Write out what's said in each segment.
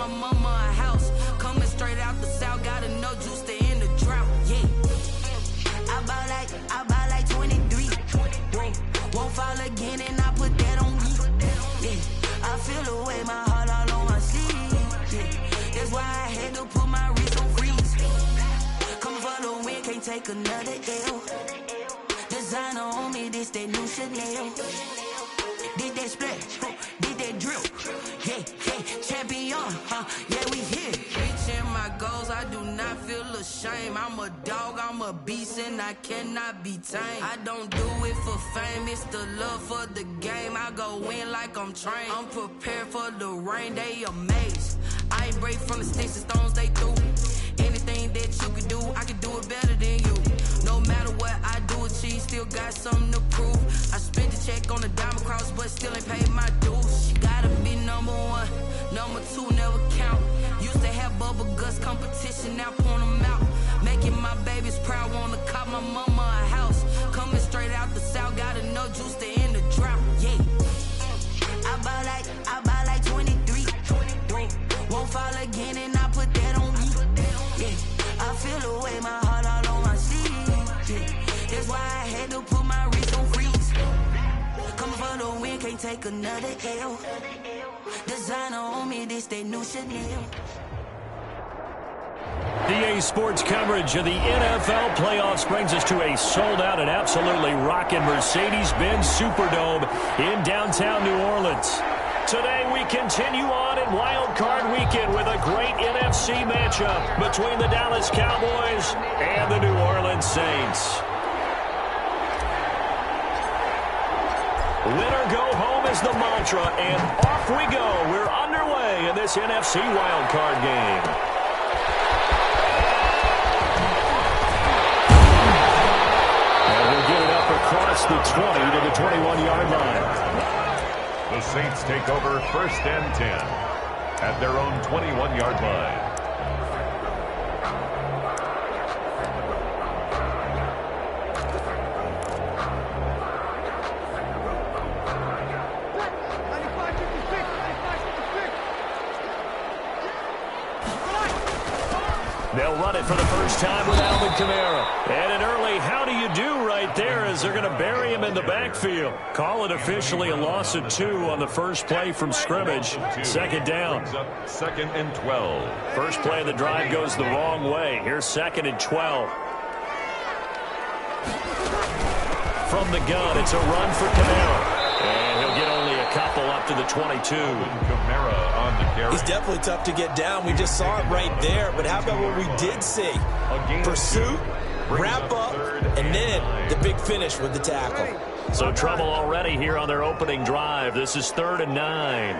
my mama a house. Coming straight out the south, got enough juice to end the drought. Yeah. I buy like 23. Won't fall again, and I put that on me. Yeah. I feel the way, my heart all on my sleeve. Yeah. That's why I had to put my wrist on freeze. Coming for the win, can't take another L. Designer on me, this that new Chanel. Did that splash, did that drill. Yeah, champion, yeah, we here. Reaching my goals, I do not feel ashamed. I'm a dog, I'm a beast, and I cannot be tamed. I don't do it for fame, it's the love for the game. I go in like I'm trained. I'm prepared for the rain, they amazed. I ain't break from the sticks and stones they threw. Anything that you can do, I can do it better than you. No matter what I do, achieve, still got something to prove. I spent the check on the diamond cross, but still ain't paid my dues. Gotta be number one, number two never count. Used to have bubble guts competition, now point them out. Making my babies proud, wanna cop my mama a house. Coming straight out the south, got enough juice to end the drought. Yeah, I buy like 23. Won't fall again, and I put that on me. Yeah, I feel the way, my heart all on my sleeve. Yeah, that's why I had to put my wrist on freeze. Coming for the win, can't take another L. Designer on me, this that new Chanel. EA Sports coverage of the NFL playoffs brings us to a sold-out and absolutely rocking Mercedes-Benz Superdome in downtown New Orleans. Today we continue on in Wild Card Weekend with a great NFC matchup between the Dallas Cowboys and the New Orleans Saints. Winner go home is the mantra, and off we go. We're underway in this NFC Wild Card game. And we'll get it up across the 20 to the 21-yard line. The Saints take over 1st and 10 at their own 21-yard line. They'll run it for the first time with Alvin Kamara. And an early how do you do right there as they're going to bury him in the backfield. Call it officially a loss of 2 on the first play from scrimmage. Second down. 2nd and 12. First play of the drive goes the wrong way. Here's 2nd and 12. From the gun, it's a run for Kamara. And he'll get only a couple up to the 22. Kamara on the carry. He's definitely tough to get down. We just saw it right there. But how about what we did see? Pursuit, wrap up, and then the big finish with the tackle. So trouble already here on their opening drive. This is 3rd and 9.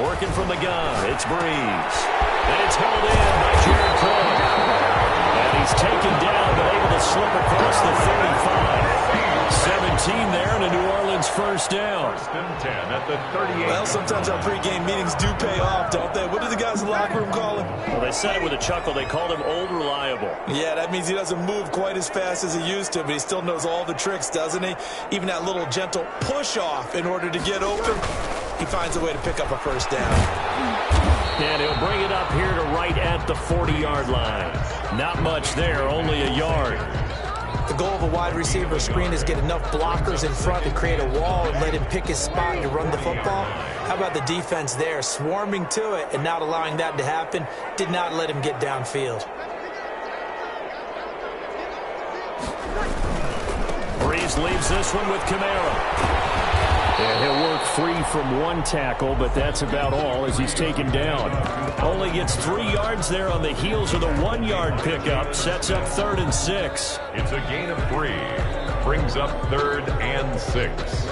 Working from the gun, it's Breeze. And it's held in by Jared Cook. And he's taken down, but able to slip across the 35. 17 there, and a New Orleans first down. 1st and 10 at the 38. Well, sometimes our pregame meetings do pay off, don't they? What do the guys in the locker room call him? Well, they said it with a chuckle. They called him Old Reliable. Yeah, that means he doesn't move quite as fast as he used to, but he still knows all the tricks, doesn't he? Even that little gentle push-off in order to get open. He finds a way to pick up a first down. And he'll bring it up here to right at the 40-yard line. Not much there, only a yard. The goal of a wide receiver screen is get enough blockers in front to create a wall and let him pick his spot to run the football. How about the defense there, swarming to it and not allowing that to happen? Did not let him get downfield. Breeze leaves this one with Kamara. And he'll work free from one tackle, but that's about all as he's taken down. Only gets 3 yards there on the heels of the 1-yard pickup. Sets up 3rd and 6. It's a gain of 3. Brings up 3rd and 6.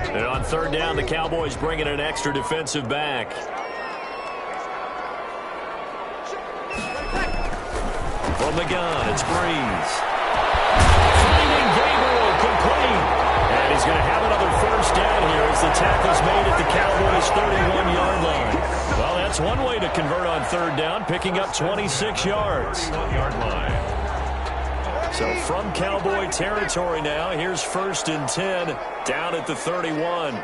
And on 3rd down, the Cowboys bring in an extra defensive back. From the gun, it's Breeze. Finding Gabriel, complete. And he's going to have another first down here as the tackle's made at the Cowboys' 31-yard line. Well, that's one way to convert on 3rd down, picking up 26 yards. 31-yard line. So from Cowboy territory now, here's 1st and 10 down at the 31.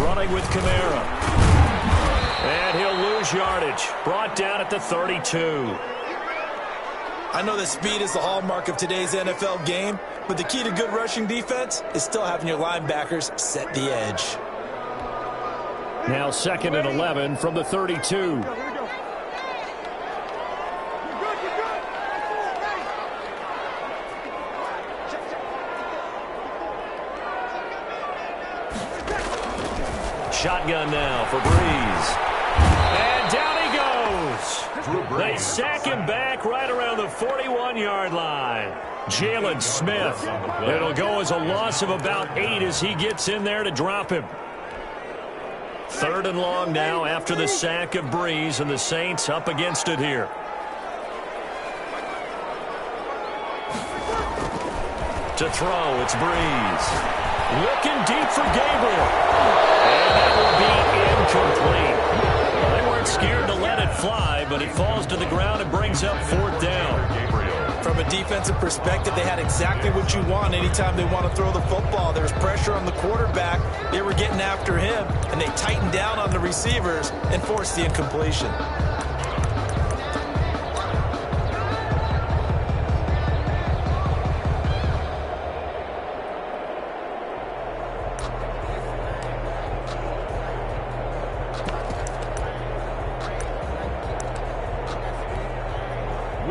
Running with Kamara. And he'll lose yardage. Brought down at the 32. I know that speed is the hallmark of today's NFL game, but the key to good rushing defense is still having your linebackers set the edge. Now 2nd and 11 from the 32. Shotgun now for Breeze. And down he goes. They sack him back right around the 41-yard line. Jalen Smith. It'll go as a loss of about 8 as he gets in there to drop him. 3rd and long now after the sack of Breeze, and the Saints up against it here. To throw, it's Breeze. Looking deep for Gabriel. And that will be incomplete. They weren't scared to let it fly, but it falls to the ground and brings up 4th down. From a defensive perspective, they had exactly what you want anytime they want to throw the football. There was pressure on the quarterback. They were getting after him, and they tightened down on the receivers and forced the incompletion.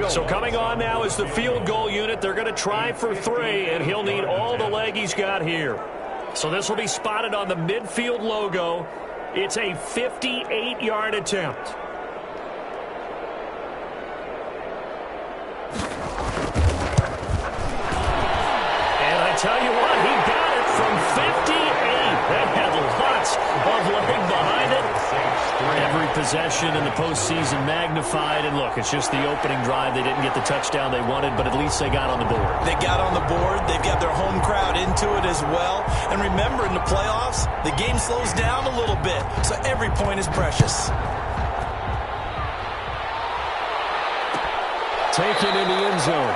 So coming on now is the field goal unit. They're going to try for 3, and he'll need all the leg he's got here. So this will be spotted on the midfield logo. It's a 58-yard attempt. And I tell you what, he got it from 58. That had lots of leg behind it. Every possession in the postseason magnified. And look, it's just the opening drive. They didn't get the touchdown they wanted, but at least they got on the board. They got on the board. They've got their home crowd into it as well. And remember, in the playoffs, the game slows down a little bit, so every point is precious. Taken in the end zone.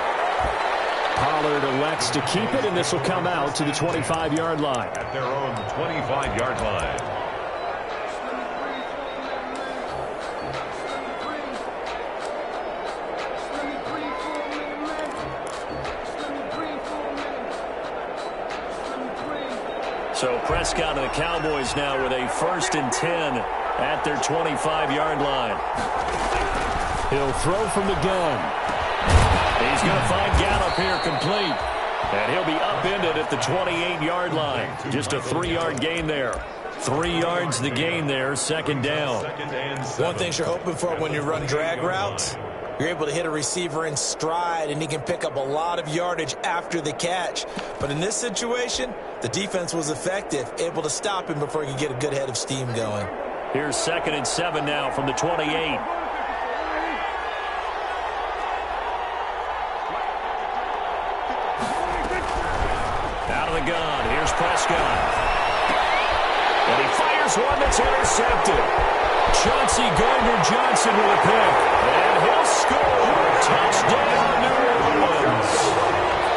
Pollard elects to keep it, and this will come out to the 25-yard line. At their own 25-yard line. So Prescott and the Cowboys now with a 1st and 10 at their 25-yard line. He'll throw from the gun. He's going to find Gallup here complete. And he'll be upended at the 28-yard line. Just a 3-yard gain there. 3 yards the gain there, 2nd down. One thing you're hoping for when you run drag routes, you're able to hit a receiver in stride, and he can pick up a lot of yardage after the catch. But in this situation, the defense was effective, able to stop him before he could get a good head of steam going. Here's 2nd and 7 now from the 28. Out of the gun, here's Prescott. And he fires one that's intercepted. Chauncey Gardner-Johnson with a pick. And he'll score. Touchdown, New Orleans.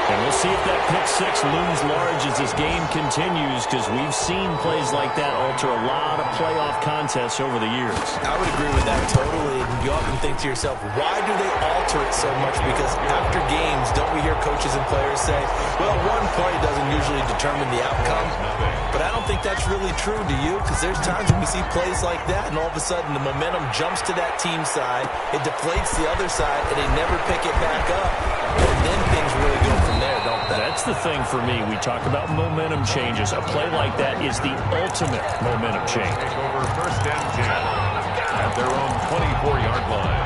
And we'll see if that pick 6 looms large as this game continues, because we've seen plays like that alter a lot of playoff contests over the years. I would agree with that totally. And you often think to yourself, why do they alter it so much? Because after games, don't we hear coaches and players say, well, one play doesn't usually determine the outcome? But I don't think that's really true, do you? Because there's times when we see plays like that, and all of a sudden the momentum jumps to that team side, it deflates the other side, and they never pick it back up. And then things really go from there, don't they? That's the thing for me. We talk about momentum changes. A play like that is the ultimate momentum change. Take over 1st and 10 at their own 24-yard line.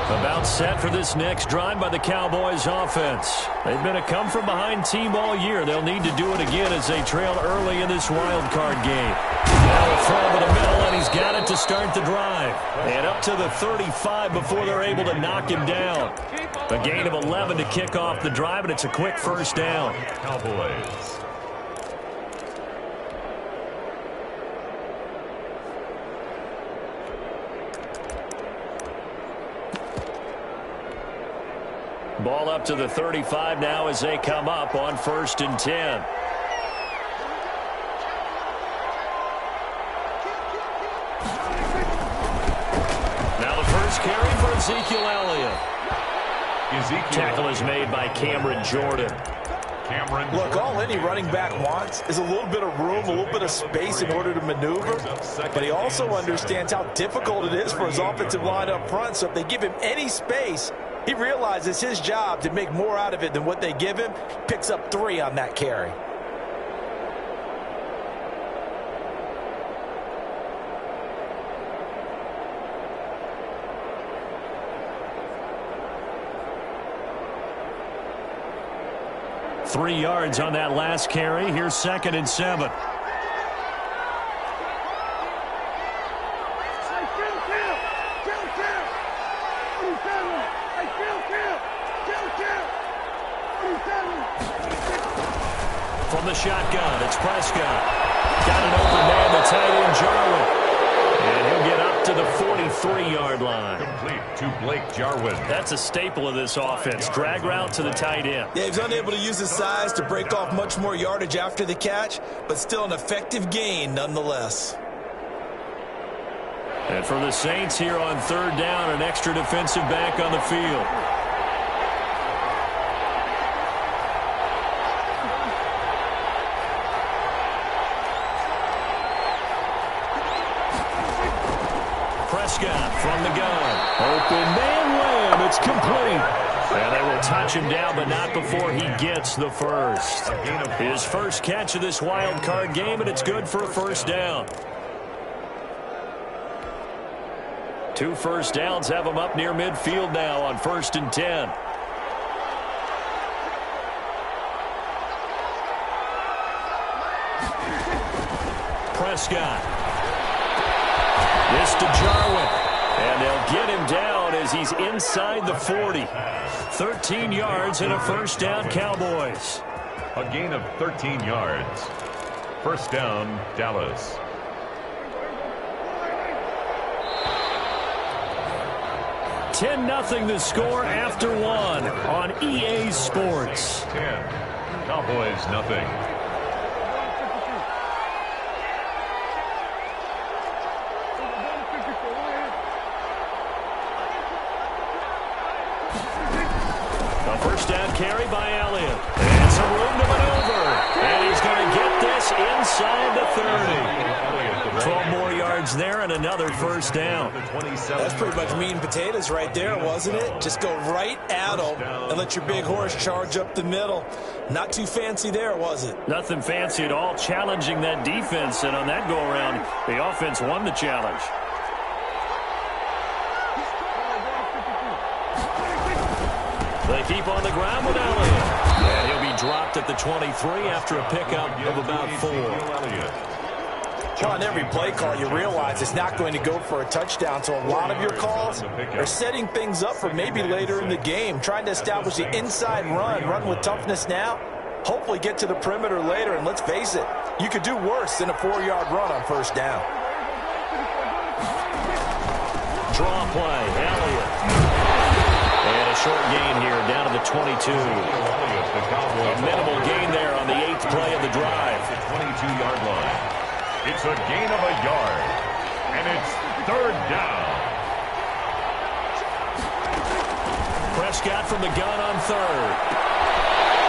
About set for this next drive by the Cowboys offense. They've been a come-from-behind team all year. They'll need to do it again as they trail early in this wild card game. Now a throw to the middle, and he's got it to start the drive. And up to the 35 before they're able to knock him down. A gain of 11 to kick off the drive, and it's a quick 1st down. Cowboys. Ball up to the 35 now as they come up on 1st and 10. Now the first carry for Ezekiel Elliott. Tackle is made by Cameron Jordan. Look, all any running back wants is a little bit of room, a little bit of space in order to maneuver. But he also understands how difficult it is for his offensive line up front. So if they give him any space, he realizes his job to make more out of it than what they give him. Picks up 3 on that carry. Three yards on that last carry. Here's 2nd and 7. From the shotgun, it's Prescott. Got an open man, the tight end, Jarwin. And he'll get up to the 43-yard line. Complete to Blake Jarwin. That's a staple of this offense. Drag route to the tight end. Yeah, he's unable to use his size to break off much more yardage after the catch, but still an effective gain nonetheless. And for the Saints here on 3rd down, an extra defensive back on the field. Prescott from the gun. Open man Lamb. It's complete. And they will touch him down, but not before he gets the first. His first catch of this wild card game, and it's good for a 1st down. 2 first downs have him up near midfield now on 1st and 10. Prescott. This to Jarwin. And they'll get him down as he's inside the 40. 13 yards and a 1st down, Cowboys. A gain of 13 yards. 1st down, Dallas. 10-0 the score after 1 on EA Sports. 10. Cowboys, nothing. A 1st down carry by Elliott. And some room to maneuver. And he's going to get this inside the 30. 12 more yards there and another 1st down. That's pretty much meat and potatoes right there, wasn't it? Just go right at them and let your big horse charge up the middle. Not too fancy there, was it? Nothing fancy at all, challenging that defense. And on that go-around, the offense won the challenge. They keep on the ground with Elliott. And he'll be dropped at the 23 after a pickup of about 4. Well, on every play call, you realize it's not going to go for a touchdown. So a lot of your calls are setting things up for maybe later in the game, trying to establish the inside run with toughness now, hopefully get to the perimeter later. And let's face it, you could do worse than a 4-yard run on 1st down. Draw play, Elliott. And a short gain here down to the 22. A minimal gain there on the 8th play of the drive. 22-yard line. It's a gain of a yard. And it's 3rd down. Prescott from the gun on 3rd.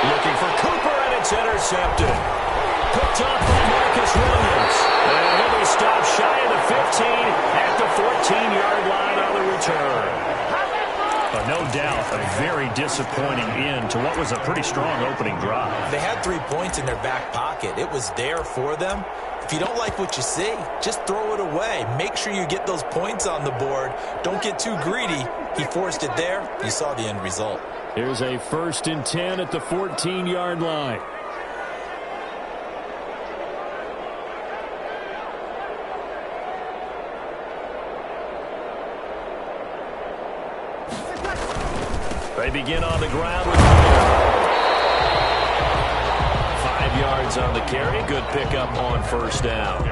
Looking for Cooper, and it's intercepted. Picked up by Marcus Williams. And he'll be stopped shy of the 15 at the 14-yard line on the return. But no doubt, a very disappointing end to what was a pretty strong opening drive. They had 3 points in their back pocket. It was there for them. If you don't like what you see, just throw it away. Make sure you get those points on the board. Don't get too greedy. He forced it there. You saw the end result. Here's a 1st and 10 at the 14-yard line. They begin on the ground with 5 yards on the carry. Good pickup on 1st down.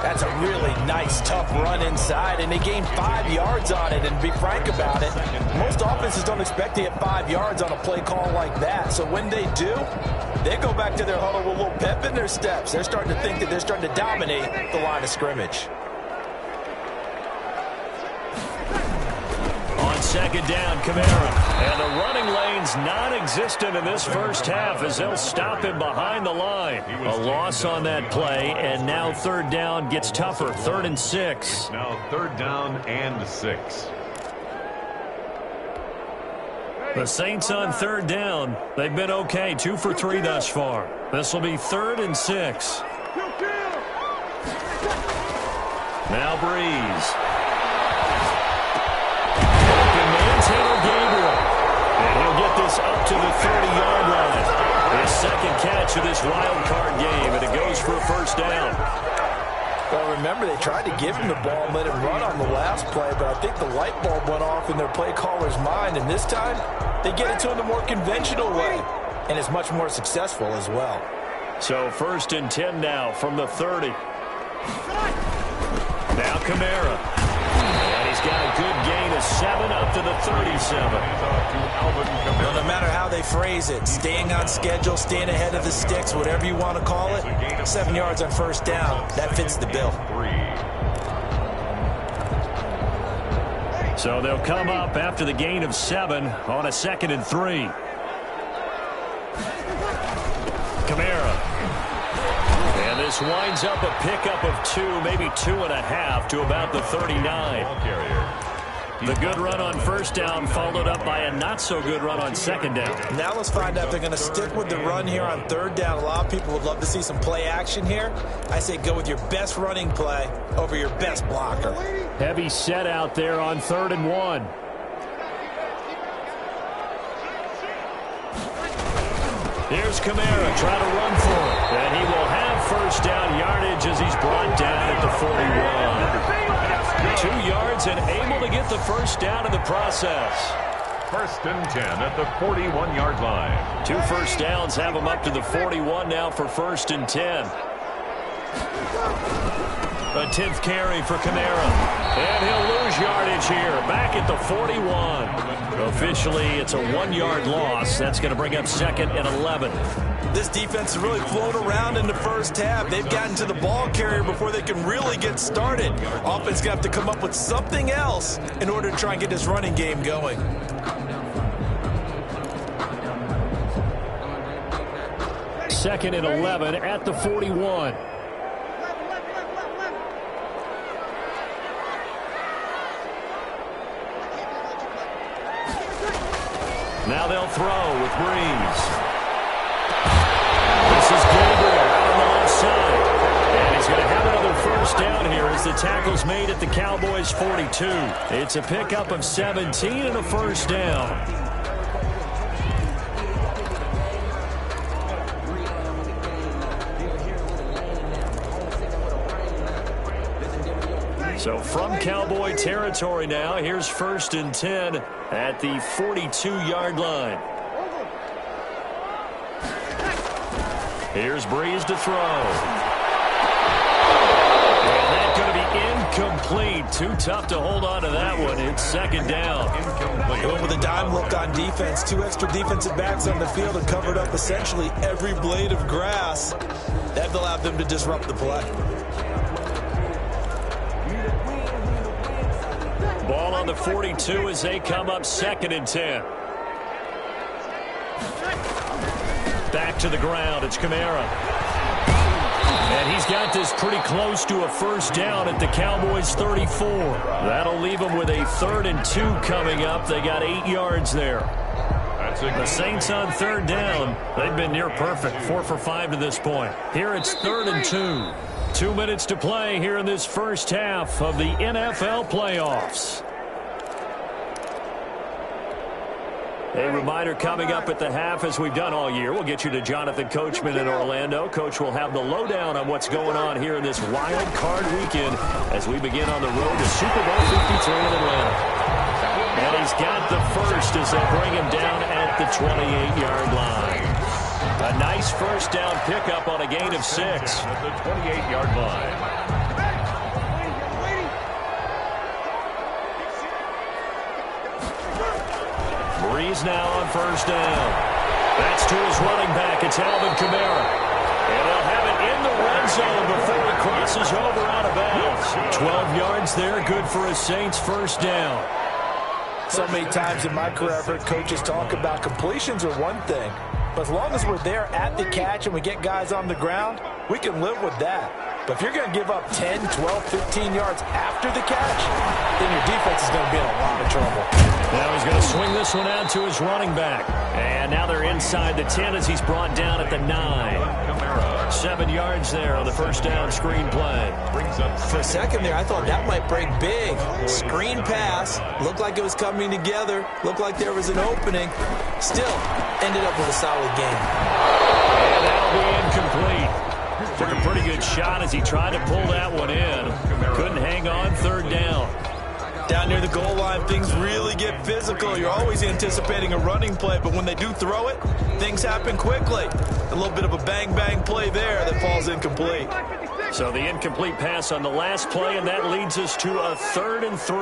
That's a really nice, tough run inside, and they gained 5 yards on it. And to be frank about it, most offenses don't expect to get 5 yards on a play call like that. So when they do, they go back to their huddle with a little pep in their steps. They're starting to think that they're starting to dominate the line of scrimmage. On second down, Kamara. And the running lane's non-existent in this first half as they'll stop him behind the line. A loss on that play, and now third down gets tougher. 3rd and 6. Now 3rd down and 6. The Saints on 3rd down. They've been okay, 2 for 3 thus far. This will be 3rd and 6. Now Breeze. And he'll get this up to the 30-yard line. His second catch of this wild card game, and it goes for a first down. Well, remember, they tried to give him the ball and let him run on the last play, but I think the light bulb went off in their play caller's mind, and this time they get it to him the more conventional way, and it's much more successful as well. So 1st and 10 now from the 30. Now Kamara. And he's got a good gain of 7 up to the 37. Well, no matter how they phrase it, staying on schedule, staying ahead of the sticks, whatever you want to call it, 7 yards on first down, that fits the bill. So they'll come up after the gain of 7 on a 2nd and 3. Kamara. And this winds up a pickup of 2, maybe 2.5 to about the 39. The good run on first down followed up by a not-so-good run on second down. Now let's find out if they're going to stick with the run here on 3rd down. A lot of people would love to see some play action here. I say go with your best running play over your best blocker. Heavy set out there on 3rd and 1. Here's Kamara trying to run for it. And he will have first down yardage as he's brought down at the 41. 2 yards and able to get the first down in the process. 1st and 10 at the 41-yard line. 2 first downs have him up to the 41 now for 1st and 10. A 10th carry for Kamara. And he'll lose yardage here. Back at the 41. Officially, it's a 1-yard loss. That's going to bring up 2nd and 11. This defense has really flown around in the first half. They've gotten to the ball carrier before they can really get started. Offense going to have to come up with something else in order to try and get this running game going. Second and 11 at the 41. Now they'll throw with Breeze. This is Gabriel out on the left side. And he's going to have another first down here as the tackle's made at the Cowboys' 42. It's a pickup of 17 and a first down. So from Cowboy territory now, here's 1st and 10 at the 42-yard line. Here's Breeze to throw. And that's going to be incomplete. Too tough to hold on to that one. It's 2nd down. Going with a dime look on defense. 2 extra defensive backs on the field and covered up essentially every blade of grass. That allowed them to disrupt the play. Ball on the 42 as they come up 2nd and 10. Back to the ground. It's Kamara. And he's got this pretty close to a first down at the Cowboys' 34. That'll leave them with a 3rd and 2 coming up. They got 8 yards there. The Saints on 3rd down. They've been near perfect. 4 for 5 to this point. Here it's 3rd and 2. 2 minutes to play here in this first half of the NFL playoffs. A reminder coming up at the half, as we've done all year. We'll get you to Jonathan Coachman in Orlando. Coach will have the lowdown on what's going on here in this wild card weekend as we begin on the road to Super Bowl 53 in Atlanta. And he's got the first as they bring him down at the 28-yard line. A nice first down pickup on a gain of 6. At the 28-yard line. He's now on first down. That's to his running back. It's Alvin Kamara. And they'll have it in the red zone before he crosses over out of bounds. 12 yards there, good for a Saints first down. So many times in my career, I've heard coaches talk about completions are one thing, but as long as we're there at the catch and we get guys on the ground, we can live with that. But if you're going to give up 10, 12, 15 yards after the catch, then your defense is going to be in a lot of trouble. Now he's going to swing this one out to his running back. And now they're inside the 10 as he's brought down at the 9. 7 yards there on the first down screen play. For a second there, I thought that might break big. Screen pass. Looked like it was coming together. Looked like there was an opening. Still, ended up with a solid game. And that'll be incomplete. Took a pretty good shot as he tried to pull that one in. Couldn't hang on, third down. Down near the goal line, things really get physical. You're always anticipating a running play, but when they do throw it, things happen quickly. A little bit of a bang-bang play there that falls incomplete. So the incomplete pass on the last play, and that leads us to a 3rd and 3.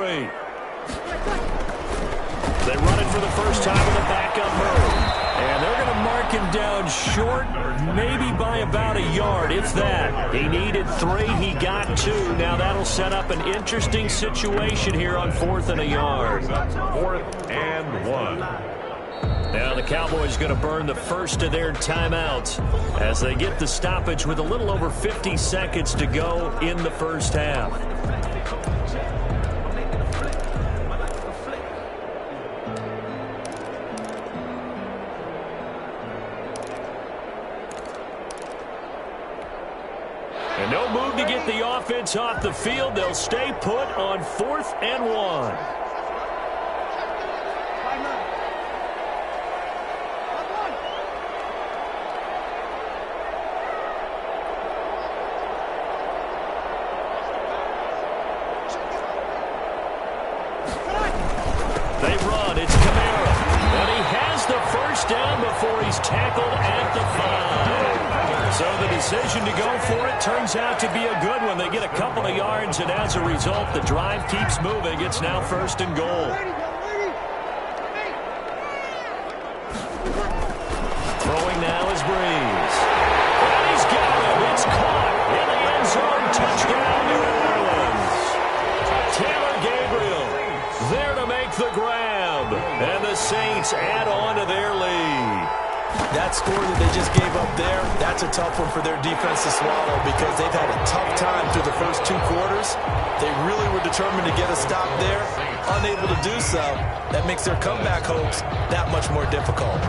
They run it for the first time with a backup move. And they're going to mark him down short, maybe by about a yard, if that. He needed 3, he got 2. Now that'll set up an interesting situation here on 4th and a yard. 4th and 1. Now the Cowboys going to burn the first of their timeouts as they get the stoppage with a little over 50 seconds to go in the first half. And no move to get the offense off the field. They'll stay put on 4th and 1. They run. It's Kamara. And he has the first down before he's tackled at the 5. So the decision to go for it turns out to be a good one. They get a couple of yards, and as a result, the drive keeps moving. It's now 1st and goal. Throwing now is Breeze. And he's got it. It's caught in the end zone. Touchdown, New Orleans. Taylor Gabriel there to make the grab. And the Saints add on to their lead. That score that they just gave up there, that's a tough one for their defense to swallow because they've had a tough time through the first 2 quarters. They really were determined to get a stop there, unable to do so. That makes their comeback hopes that much more difficult.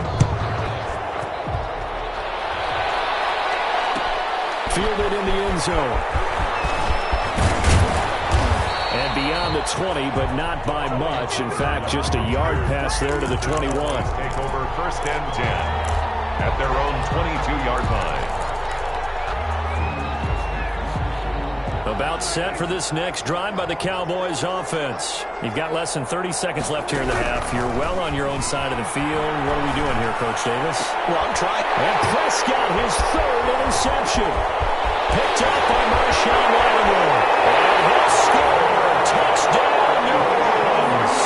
Fielded in the end zone. And beyond the 20, but not by much. In fact, just a yard pass there to the 21. Take over 1st and 10 at their own 22-yard line. About set for this next drive by the Cowboys offense. You've got less than 30 seconds left here in the half. You're well on your own side of the field. What are we doing here, Coach Davis? Well, I'm trying. And Prescott, his 3rd interception. Picked up by Marshawn Lattimore. And he'll score. Touchdown, New Orleans.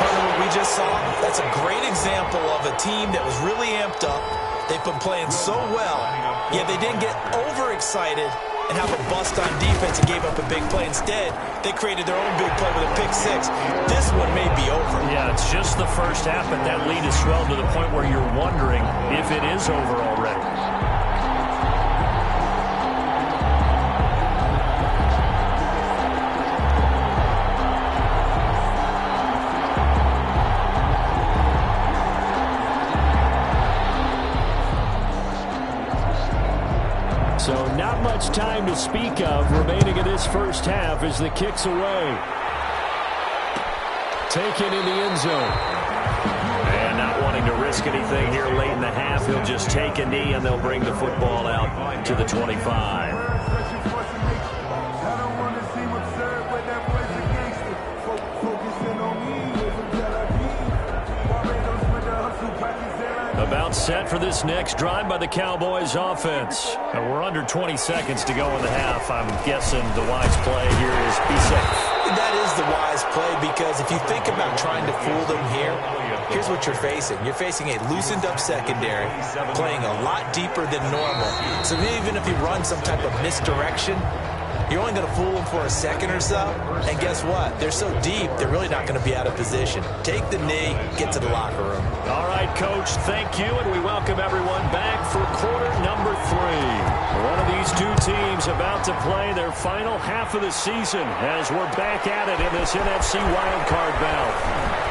Part of what we just saw, that's a great example of a team that was really amped up. They've been playing so well, yet they didn't get overexcited and have a bust on defense and gave up a big play. Instead, they created their own big play with a pick 6. This one may be over. Yeah, it's just the first half, but that lead is swelled to the point where you're wondering if it is over already. So not much time to speak of remaining in this first half as the kick's away. Taken in the end zone. And not wanting to risk anything here late in the half, he'll just take a knee and they'll bring the football out to the 25. About set for this next drive by the Cowboys offense. We're under 20 seconds to go in the half. I'm guessing the wise play here is be safe. That is the wise play because if you think about trying to fool them here, here's what you're facing. You're facing a loosened-up secondary, playing a lot deeper than normal. So even if you run some type of misdirection, you're only going to fool them for a second or so. And guess what? They're so deep, they're really not going to be out of position. Take the knee, get to the locker room. All right, Coach, thank you, and we welcome everyone back for quarter number 3. One of these two teams about to play their final half of the season as we're back at it in this NFC wildcard bout.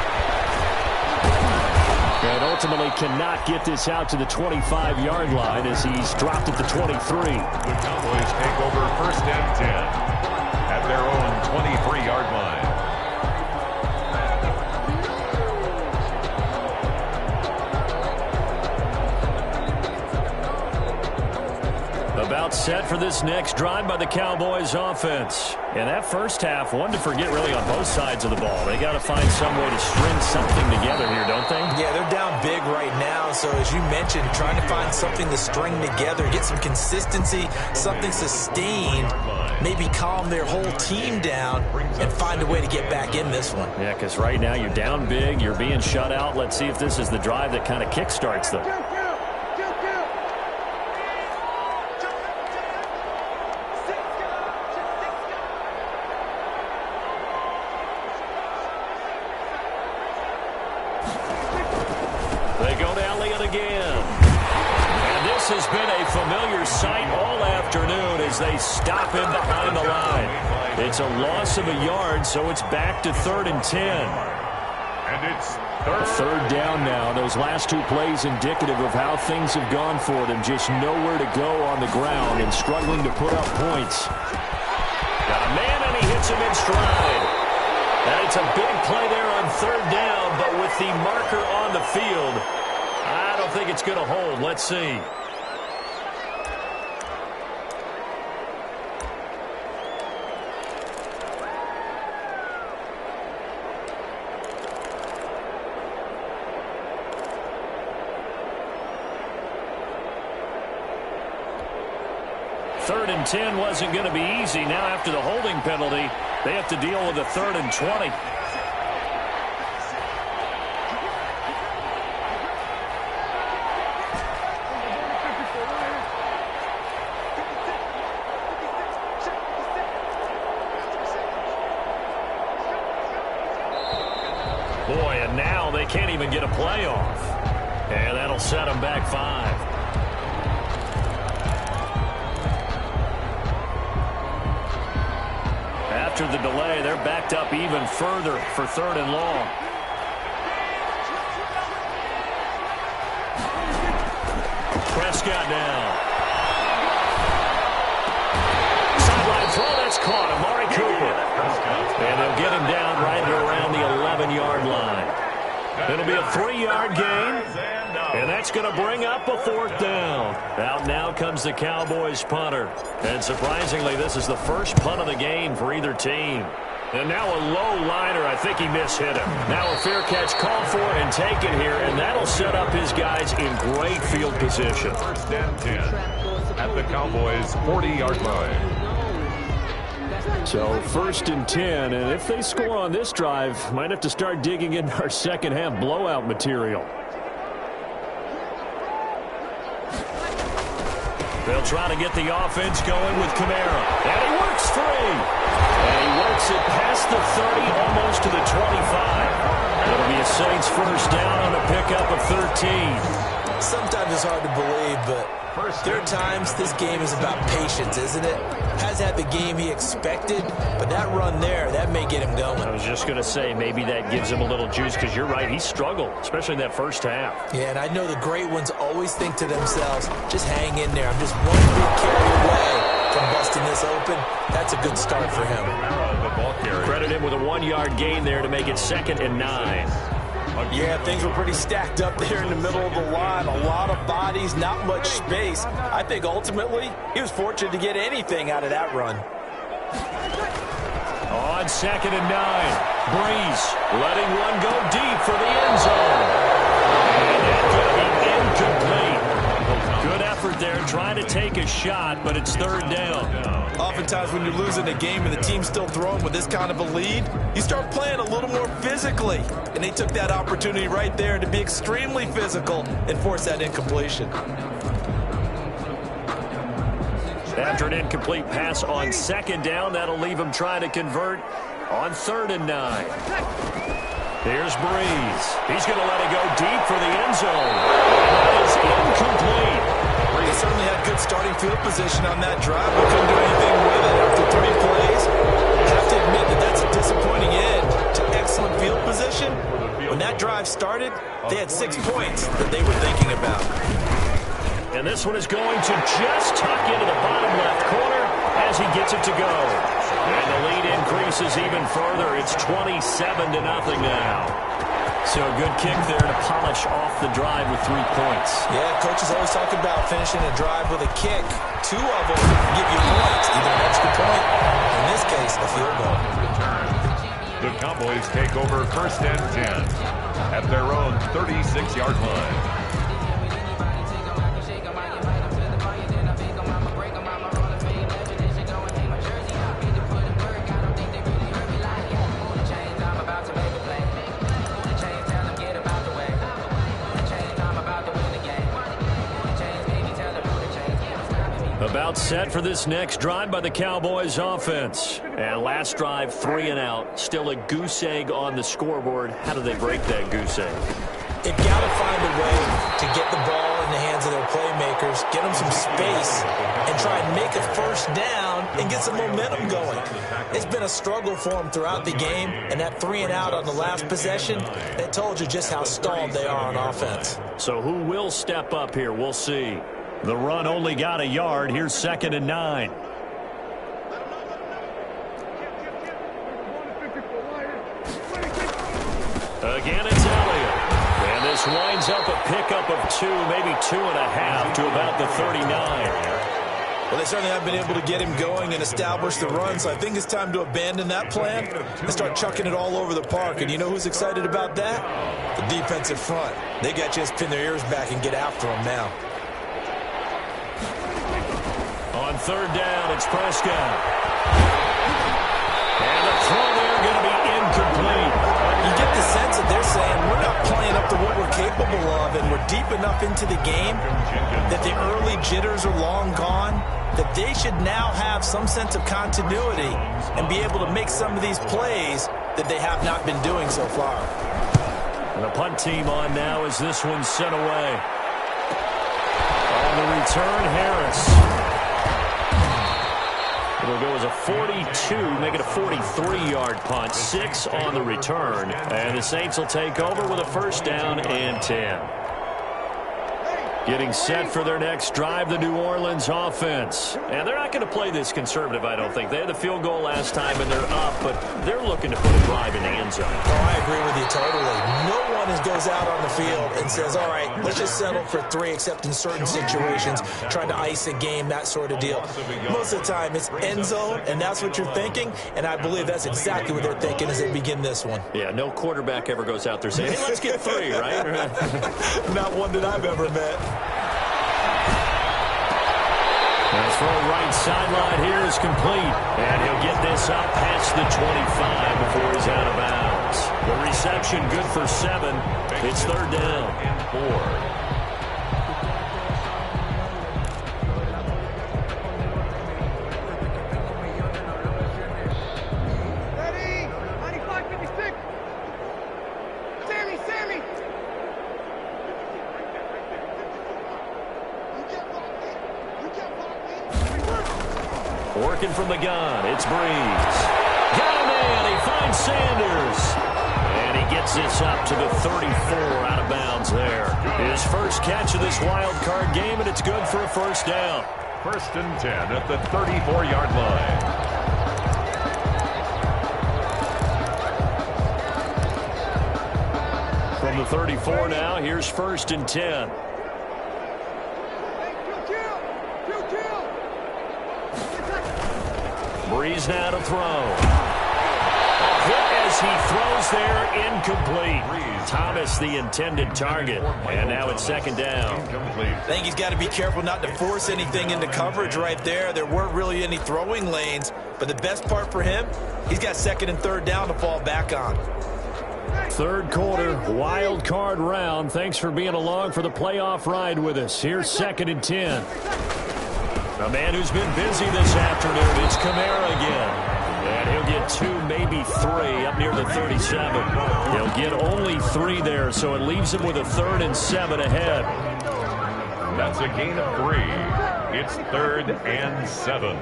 And ultimately cannot get this out to the 25-yard line as he's dropped at the 23. The Cowboys take over 1st and 10 at their own 23-yard line. About set for this next drive by the Cowboys offense. And that first half, one to forget really on both sides of the ball. They got to find some way to string something together here, don't they? Yeah, they're down big right now. So as you mentioned, trying to find something to string together, get some consistency, something sustained, maybe calm their whole team down and find a way to get back in this one. Yeah, because right now you're down big, you're being shut out. Let's see if this is the drive that kind of kickstarts them. Has been a familiar sight all afternoon as they stop him behind the line. It's a loss of a yard, so it's back to 3rd and 10. And it's third down now. Those last two plays indicative of how things have gone for them. Just nowhere to go on the ground and struggling to put up points. Got a man, and he hits him in stride. And it's a big play there on 3rd down, but with the marker on the field, I don't think it's going to hold. Let's see. Third and 10 wasn't going to be easy. Now after the holding penalty, they have to deal with a 3rd and 20. Boy, and now they can't even get a play off. And that'll set them back 5. After the delay, they're backed up even further for 3rd and long. Prescott now. Sideline throw, that's caught. Amari Cooper. And they'll get him down right around the 11-yard line. It'll be a 3-yard gain. And that's going to bring up a 4th down. Out now comes the Cowboys punter. And surprisingly, this is the first punt of the game for either team. And now a low liner. I think he mishit him. Now a fair catch called for and taken here. And that'll set up his guys in great field position. 1st and 10 at the Cowboys' 40-yard line. So 1st and 10. And if they score on this drive, might have to start digging in our second half blowout material. They'll try to get the offense going with Kamara. And he works free. And he works it past the 30, almost to the 25. It'll be a Saints 1st down on a pickup of 13. Sometimes it's hard to believe, but there are times this game is about patience, isn't it? Has had the game he expected, but that run there, that may get him going. I was just going to say, maybe that gives him a little juice, because you're right, he struggled, especially in that first half. Yeah, and I know the great ones always think to themselves, just hang in there. I'm just one big carry away from busting this open. That's a good start for him. Credit him with a 1-yard gain there to make it 2nd and 9. Yeah, things were pretty stacked up there in the middle of the line. A lot of bodies, not much space. I think ultimately he was fortunate to get anything out of that run. On 2nd and 9, Breeze letting one go deep for the end zone. And that's going to be incomplete. Good effort there trying to take a shot, but it's third down. Oftentimes when you're losing a game and the team's still throwing with this kind of a lead, you start playing a little more physically. And they took that opportunity right there to be extremely physical and force that incompletion. After an incomplete pass on second down, that'll leave him trying to convert on 3rd and 9. Here's Breeze. He's going to let it go deep for the end zone. That is incomplete. They certainly had good starting field position on that drive, but couldn't do anything with it after 3 plays. I have to admit that that's a disappointing end to excellent field position. When that drive started, they had 6 points that they were thinking about. And this one is going to just tuck into the bottom left corner as he gets it to go. And the lead increases even further. It's 27-0 now. So a good kick there to polish off the drive with 3 points. Yeah, coaches always talk about finishing a drive with a kick. 2 of them give you points, either an extra point, in this case, a field goal. The Cowboys take over 1st and 10 at their own 36-yard line. About set for this next drive by the Cowboys offense. And last drive, 3 and out. Still a goose egg on the scoreboard. How do they break that goose egg? They've got to find a way to get the ball in the hands of their playmakers, get them some space, and try and make a first down and get some momentum going. It's been a struggle for them throughout the game, and that 3 and out on the last possession, that told you just how stalled they are on offense. So who will step up here? We'll see. The run only got a yard. Here's 2nd and 9. Again, it's Elliott. And this winds up a pickup of 2, maybe 2.5 to about the 39. Well, they certainly have been able to get him going and establish the run, so I think it's time to abandon that plan and start chucking it all over the park. And you know who's excited about that? The defensive front. They got to just pin their ears back and get after him now. On 3rd down, it's Prescott. And the throw there going to be incomplete. You get the sense that they're saying we're not playing up to what we're capable of, and we're deep enough into the game that the early jitters are long gone, that they should now have some sense of continuity and be able to make some of these plays that they have not been doing so far. And the punt team on now as this one's sent away. On the return, Harris. It'll go as a 42, make it a 43-yard punt. 6 on the return. And the Saints will take over with a 1st down and 10. Getting set for their next drive, the New Orleans offense. And they're not going to play this conservative, I don't think. They had the field goal last time, and they're up, but they're looking to put a drive in the end zone. Oh, I agree with you totally. No one goes out on the field and says, all right, let's just settle for 3, except in certain situations, trying to ice a game, that sort of deal. Most of the time, it's end zone, and that's what you're thinking, and I believe that's exactly what they're thinking as they begin this one. Yeah, no quarterback ever goes out there saying, hey, let's get 3, right? Not one that I've ever met. The throw right sideline here is complete. And he'll get this up past the 25 before he's out of bounds. The reception good for 7. It's 3rd down and 4. Working from the gun, it's Breeze. Got a man, he finds Sanders. And he gets this up to the 34, out of bounds there. His first catch of this wild card game, and it's good for a 1st down. 1st and 10 at the 34-yard line. From the 34 now, here's 1st and 10. Breeze now to throw. A hit as He throws there, incomplete. Thomas, the intended target. And now it's second down. I think he's got to be careful not to force anything into coverage right there. There weren't really any throwing lanes. But the best part for him, he's got second and third down to fall back on. Third quarter, wild card round. Thanks for being along for the playoff ride with us. Here's second and 10. A man who's been busy this afternoon. It's Kamara again. And he'll get 2, maybe 3 up near the 37. He'll get only 3 there, so it leaves him with a 3rd and 7 ahead. That's a gain of 3. It's 3rd and 7.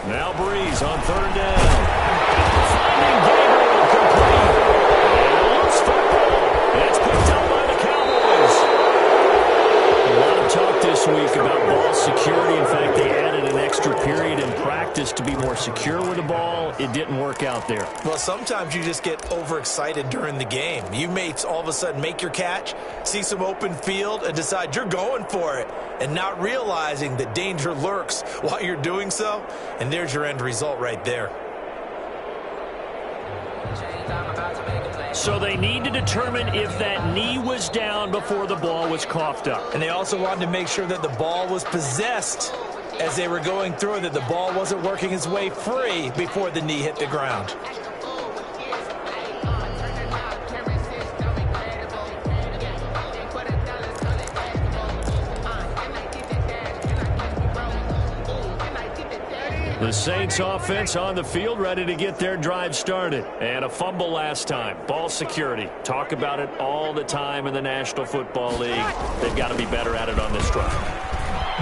Now Breeze on 3rd down. Finding Gabriel complete. And a loose football. It's picked up by the Cowboys. A lot of talk this week about ball security. In fact, they added an extra period in practice to be more secure with the ball. It didn't work out there. Well, sometimes you just get overexcited during the game. You may all of a sudden make your catch, see some open field, and decide you're going for it, and not realizing that danger lurks while you're doing so. And there's your end result right there. So they need to determine if that knee was down before the ball was coughed up. And they also wanted to make sure that the ball was possessed as they were going through, that the ball wasn't working its way free before the knee hit the ground. The Saints offense on the field, ready to get their drive started. And a fumble last time. Ball security. Talk about it all the time in the National Football League. They've got to be better at it on this drive.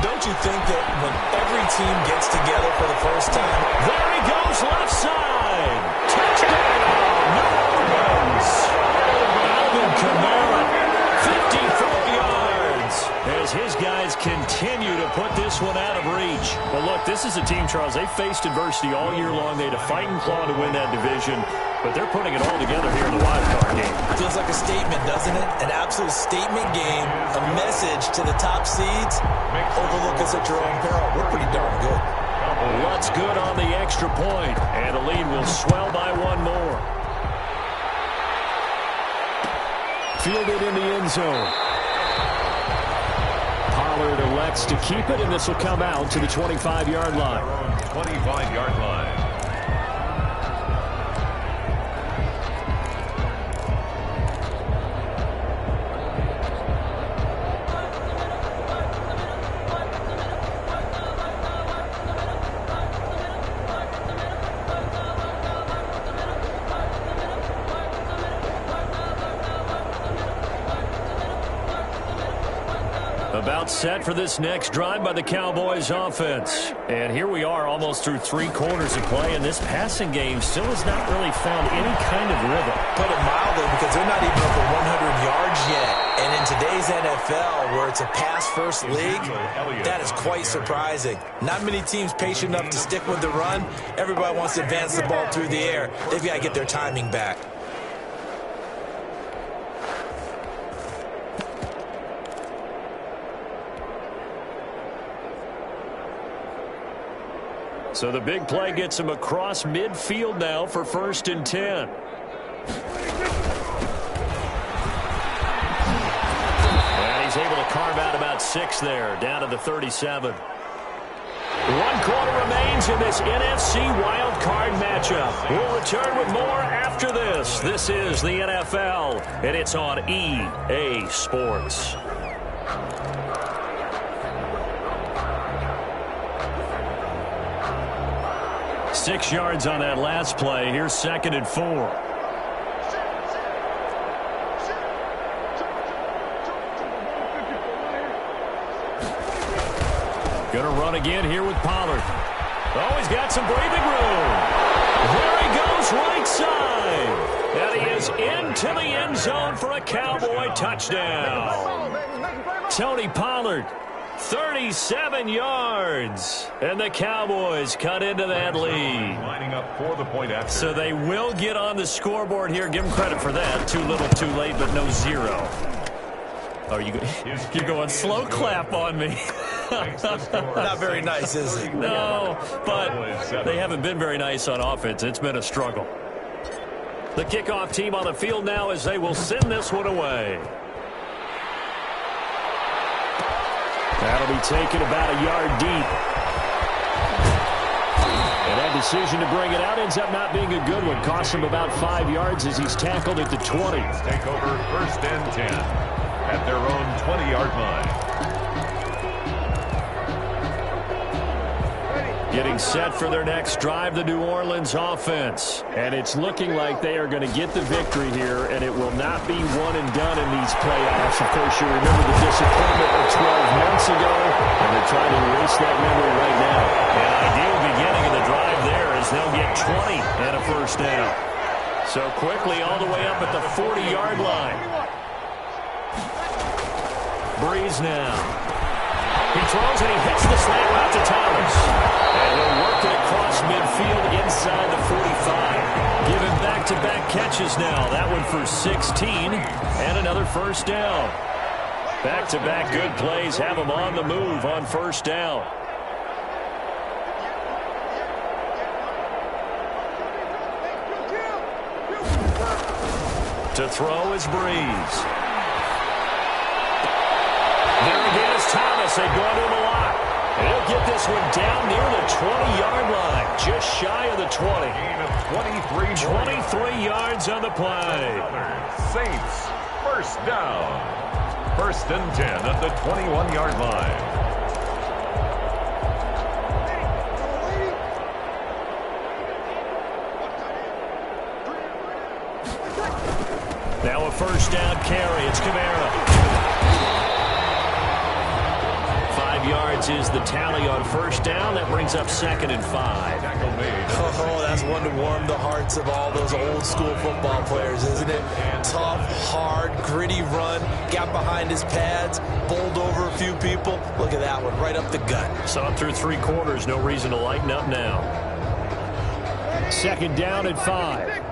Don't you think that when every team gets together for the first time... There he goes, left side. Touchdown, New Orleans. Alvin Kamara, 54 yards. As his guys continue to put this one out of reach. Well, look, this is a team, Charles, they faced adversity all year long. They had to fight and claw to win that division, but they're putting it all together here in the wild card game. Feels like a statement, doesn't it? An absolute statement game, a message to the top seeds. Overlook us at your own peril. We're pretty darn good. What's good on the extra point, and the lead will swell by 1 more. Fielded in the end zone. Pollard elects to keep it, and this will come out to the 25-yard line. 25-yard line. About set for this next drive by the Cowboys offense. And here we are almost through 3 quarters of play, and this passing game still has not really found any kind of rhythm. Put it mildly, because they're not even over 100 yards yet. And in today's NFL, where it's a pass-first league, that is quite surprising. Not many teams patient enough to stick with the run. Everybody wants to advance the ball through the air. They've got to get their timing back. So the big play gets him across midfield now for 1st and 10. And he's able to carve out about 6 there, down to the 37. 1 quarter remains in this NFC wild card matchup. We'll return with more after this. This is the NFL, and it's on EA Sports. 6 yards on that last play. Here's 2nd and 4. Gonna run again here with Pollard. Oh, he's got some breathing room. There he goes, right side. And he is into the end zone for a Cowboy touchdown. Tony Pollard, 37 yards. And the Cowboys cut into that lead. Lining up for the point after. So they will get on the scoreboard here. Give them credit for that. Too little, too late, but no 0. Are you're going slow clap on me. Not very nice, is it? No, but they haven't been very nice on offense. It's been a struggle. The kickoff team on the field now as they will send this one away. That'll be taken about a yard deep. And that decision to bring it out ends up not being a good one. Costs him about 5 yards as he's tackled at the 20. Take over 1st and 10 at their own 20-yard line. Getting set for their next drive, the New Orleans offense. And it's looking like they are going to get the victory here, and it will not be one and done in these playoffs. Of course, you remember the disappointment of 12 months ago, and they're trying to erase that memory right now. An ideal beginning of the drive there as they'll get 20 and a first down. So quickly all the way up at the 40-yard line. Breeze now. He throws and he hits the slant route to Thomas. And he'll work it across midfield inside the 45. Giving back-to-back catches now. That one for 16 and another first down. Back-to-back good plays have him on the move on first down. To throw is Breeze. There again is Thomas. They go into him a lot. And he'll get this one down near the 20-yard line. Just shy of the 20. Gain of 23 yards on the play. Saints, first down. 1st and 10 at the 21-yard line. Now a first down carry. It's Kamara. 5 yards is the tally on first down. That brings up 2nd and 5. Oh, that's one to warm the hearts of all those old school football players, isn't it? Tough, hard, gritty run. Got behind his pads, bowled over a few people. Look at that one, right up the gut. Saw it through 3 quarters. No reason to lighten up now. 2nd down at 5.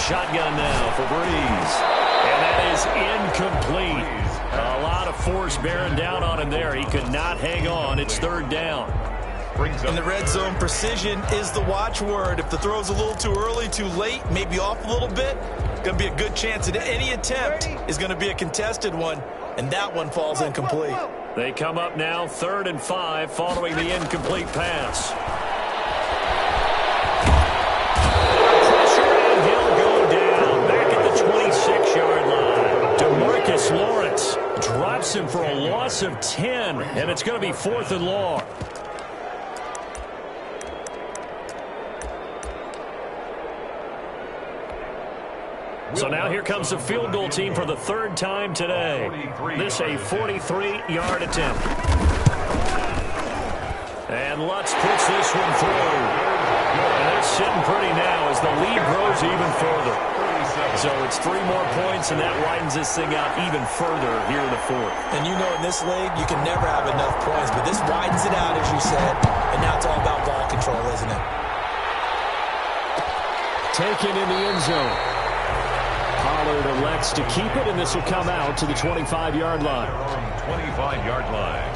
Shotgun now for Breeze. And that is incomplete. A lot of force bearing down on him there. He could not hang on. It's 3rd down. In the red zone, precision is the watchword. If the throw's a little too early, too late, maybe off a little bit, going to be a good chance that any attempt is going to be a contested one, and that one falls incomplete. They come up now 3rd and 5 following the incomplete pass. Lawrence drops him for a loss of 10, and it's going to be 4th and long. So now here comes the field goal team for the 3rd time today. This a 43-yard attempt. And Lutz puts this one through. And they're sitting pretty now as the lead grows even further. So it's 3 more points, and that widens this thing out even further here in the 4th. And you know in this league, you can never have enough points, but this widens it out, as you said, and now it's all about ball control, isn't it? Taken in the end zone. Pollard elects to keep it, and this will come out to the 25-yard line. 25-yard line.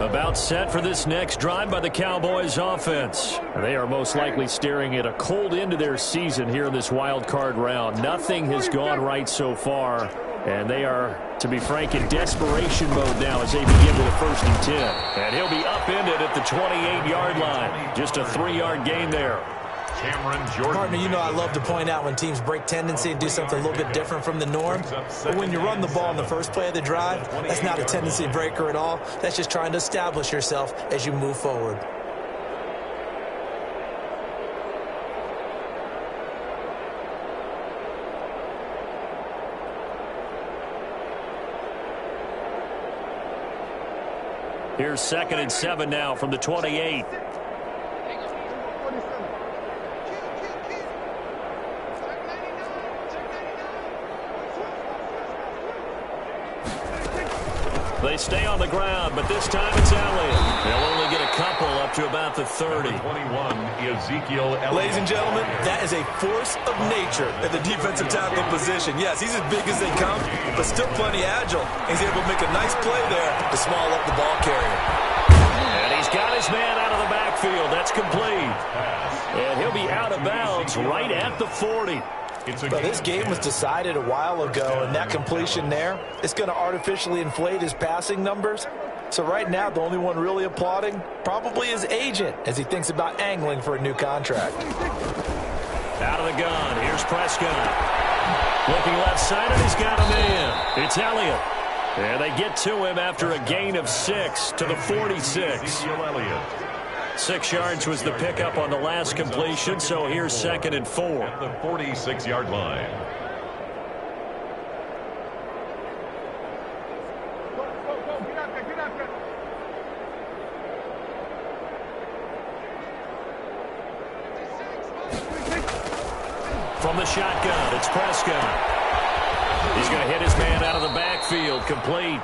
About set for this next drive by the Cowboys offense. They are most likely staring at a cold end to their season here in this wild card round. Nothing has gone right so far, and they are, to be frank, in desperation mode now as they begin with a 1st and 10. And he'll be upended at the 28-yard line. Just a 3-yard gain there. Partner, you know I love to point out when teams break tendency and do something a little bit different from the norm. But when you run the ball in the first play of the drive, that's not a tendency breaker at all. That's just trying to establish yourself as you move forward. Here's 2nd and 7 now from the 28. They stay on the ground, but this time it's Elliott. They'll only get a couple up to about the 30. 21, Ezekiel Elliott. Ladies and gentlemen, that is a force of nature at the defensive tackle position. Yes, he's as big as they come, but still plenty agile. He's able to make a nice play there to small up the ball carrier. And he's got his man out of the backfield. That's complete. And he'll be out of bounds right at the 40. Well, this game was decided a while ago, and that completion there is going to artificially inflate his passing numbers. So right now, the only one really applauding probably his agent as he thinks about angling for a new contract. Out of the gun. Here's Prescott. Looking left side, and he's got a man. It's Elliott. And they get to him after a gain of 6 to the 46. Ezekiel Elliott. 6 yards was the pickup on the last completion, so here's 2nd and 4. At the 46-yard line. From the shotgun, it's Prescott. He's going to hit his man out of the backfield, complete.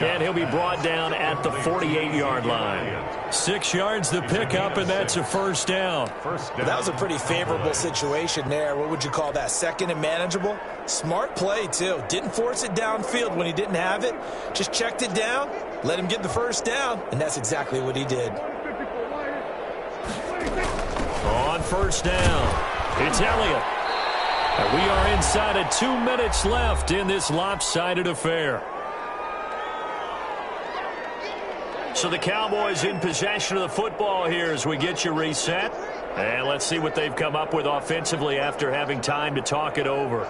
And he'll be brought down at the 48-yard line. 6 yards the pickup, and that's a first down. That was a pretty favorable situation there. What would you call that? 2nd and manageable? Smart play, too. Didn't force it downfield when he didn't have it. Just checked it down, let him get the first down, and that's exactly what he did. On first down, it's Elliott. And we are inside of 2 minutes left in this lopsided affair. So the Cowboys in possession of the football here as we get you reset. And let's see what they've come up with offensively after having time to talk it over.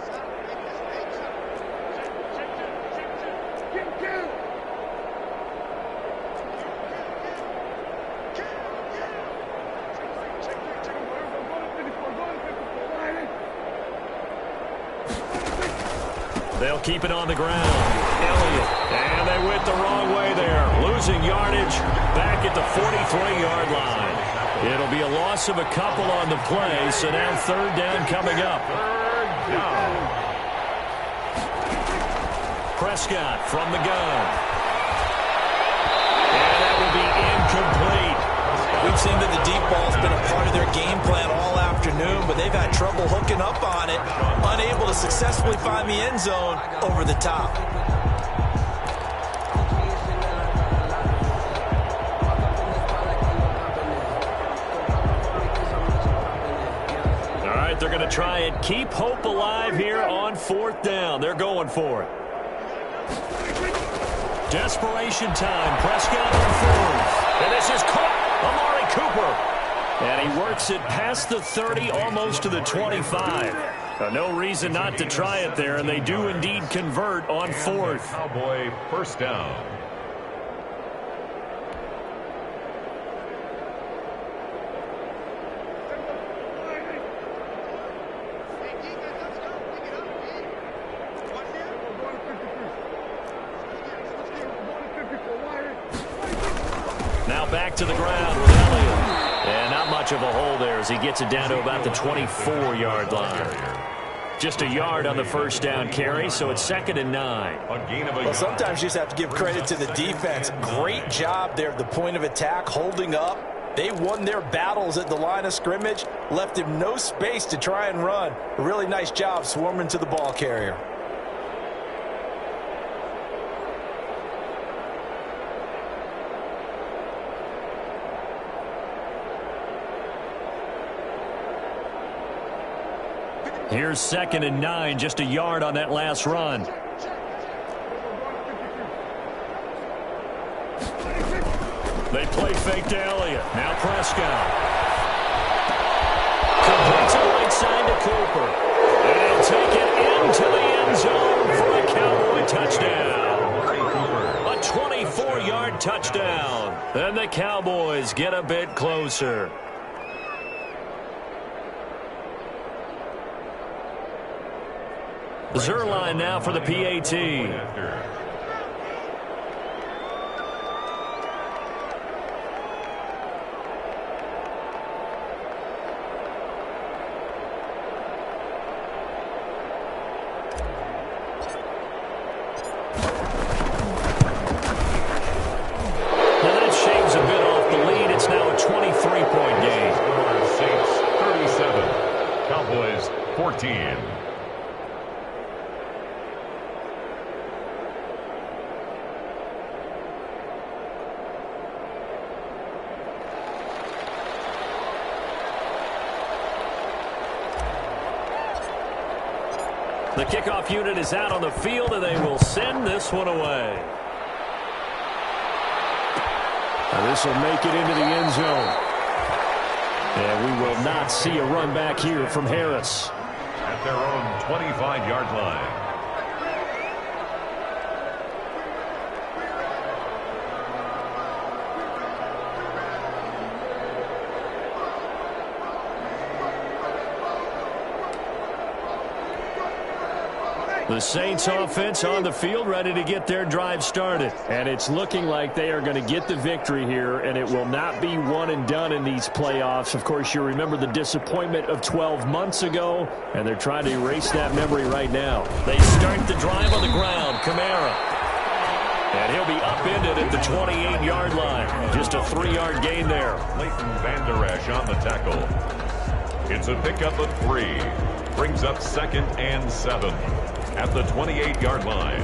They'll keep it on the ground. Elliott, and they went the wrong way there. Losing yardage back at the 43-yard line. It'll be a loss of a couple on the play, so now 3rd down coming up. Prescott from the gun. And that will be incomplete. We've seen that the deep ball's been a part of their game plan all afternoon, but they've had trouble hooking up on it, unable to successfully find the end zone over the top. All right, they're going to try and keep hope alive here on 4th down. They're going for it. Desperation time. Prescott on 4th. And this is caught. Amari Cooper. And he works it past the 30, almost to the 25. No reason not to try it there, and they do indeed convert on 4th. Cowboy first down. Now back to the ground with Elliott. And not much of a hole there as he gets it down to about the 24-yard line. Just a yard on the first down carry, so it's 2nd and 9. Well, sometimes you just have to give credit to the defense. Great job there at the point of attack, holding up. They won their battles at the line of scrimmage, left him no space to try and run. A really nice job swarming to the ball carrier. Here's 2nd and 9, just a yard on that last run. They play fake to Elliott. Now Prescott. Completes it right side to Cooper. And he'll take it into the end zone for a Cowboy touchdown. A 24-yard touchdown. And the Cowboys get a bit closer. Zerline now for the PAT. 14. The kickoff unit is out on the field, and they will send this one away. And this will make it into the end zone. And we will not see a run back here from Harris. At their own 25-yard line. The Saints offense on the field, ready to get their drive started. And it's looking like they are going to get the victory here, and it will not be one and done in these playoffs. Of course, you remember the disappointment of 12 months ago, and they're trying to erase that memory right now. They start the drive on the ground. Kamara. And he'll be upended at the 28-yard line. Just a 3-yard gain there. Leighton Vander Esch on the tackle. It's a pickup of 3. Brings up 2nd and 7. At the 28-yard line.